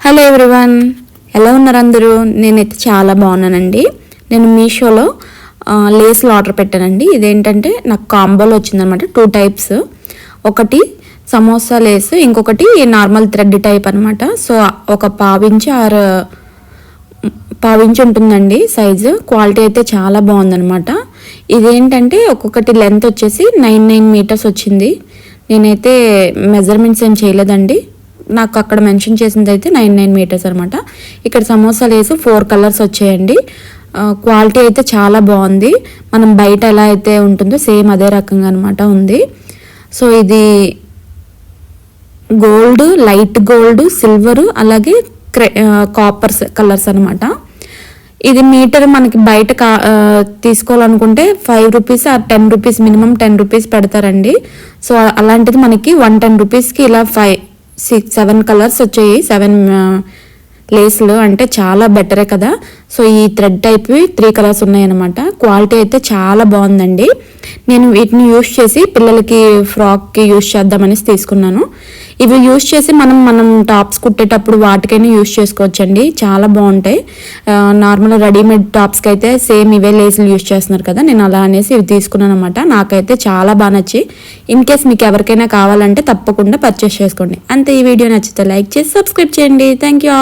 Hello everyone, ఎలా ఉన్నారు అందరూ? నేనైతే చాలా బాగున్నానండి. నేను మీషోలో లేస్లు ఆర్డర్ పెట్టానండి. ఇదేంటంటే నాకు కాంబోలో వచ్చిందనమాట. 2 టైప్స్, ఒకటి సమోసా లేస్, ఇంకొకటి నార్మల్ థ్రెడ్ టైప్ అనమాట. సో ఒక పావించి ఉంటుందండి సైజు. క్వాలిటీ అయితే చాలా బాగుందనమాట. ఇదేంటంటే ఒక్కొక్కటి లెంత్ వచ్చేసి 9 మీటర్స్ వచ్చింది. నేనైతే మెజర్మెంట్స్ ఏం చేయలేదండి. నాకు అక్కడ మెన్షన్ చేసింది అయితే 9 మీటర్స్ అనమాట. ఇక్కడ సమోసా లేసు 4 కలర్స్ వచ్చాయండి. క్వాలిటీ అయితే చాలా బాగుంది. మనం బయట ఎలా అయితే ఉంటుందో సేమ్ అదే రకంగా అనమాట ఉంది. సో ఇది గోల్డ్, లైట్ గోల్డ్, సిల్వరు, అలాగే కాపర్ కలర్స్ అనమాట. ఇది మీటర్ మనకి బయట తీసుకోవాలనుకుంటే 5 rupees or 10 rupees, minimum 10 rupees పెడతారండి. సో అలాంటిది మనకి 110 రూపీస్కి ఇలా 7 కలర్స్ వచ్చాయి. 7 లేస్లు అంటే చాలా బెటరే కదా. సో ఈ థ్రెడ్ టైప్వి 3 కలర్స్ ఉన్నాయన్నమాట. క్వాలిటీ అయితే చాలా బాగుందండి. నేను వీటిని యూస్ చేసి పిల్లలకి ఫ్రాక్కి యూస్ చేద్దామనేసి తీసుకున్నాను. ఇవి యూస్ చేసి మనం టాప్స్ కుట్టేటప్పుడు వాటికైనా యూస్ చేసుకోవచ్చండి. చాలా బాగుంటాయి. నార్మల్ రెడీమేడ్ టాప్స్కి అయితే సేమ్ ఇవే లేసులు యూస్ చేస్తున్నారు కదా. నేను అలా అనేసి ఇవి తీసుకున్నాను అనమాట. నాకైతే చాలా బాగా నచ్చి, ఇన్ కేస్ మీకు ఎవరికైనా కావాలంటే తప్పకుండా పర్చేస్ చేసుకోండి. అంతే. ఈ వీడియో నచ్చితే లైక్ చేసి సబ్స్క్రైబ్ చేయండి. Thank you.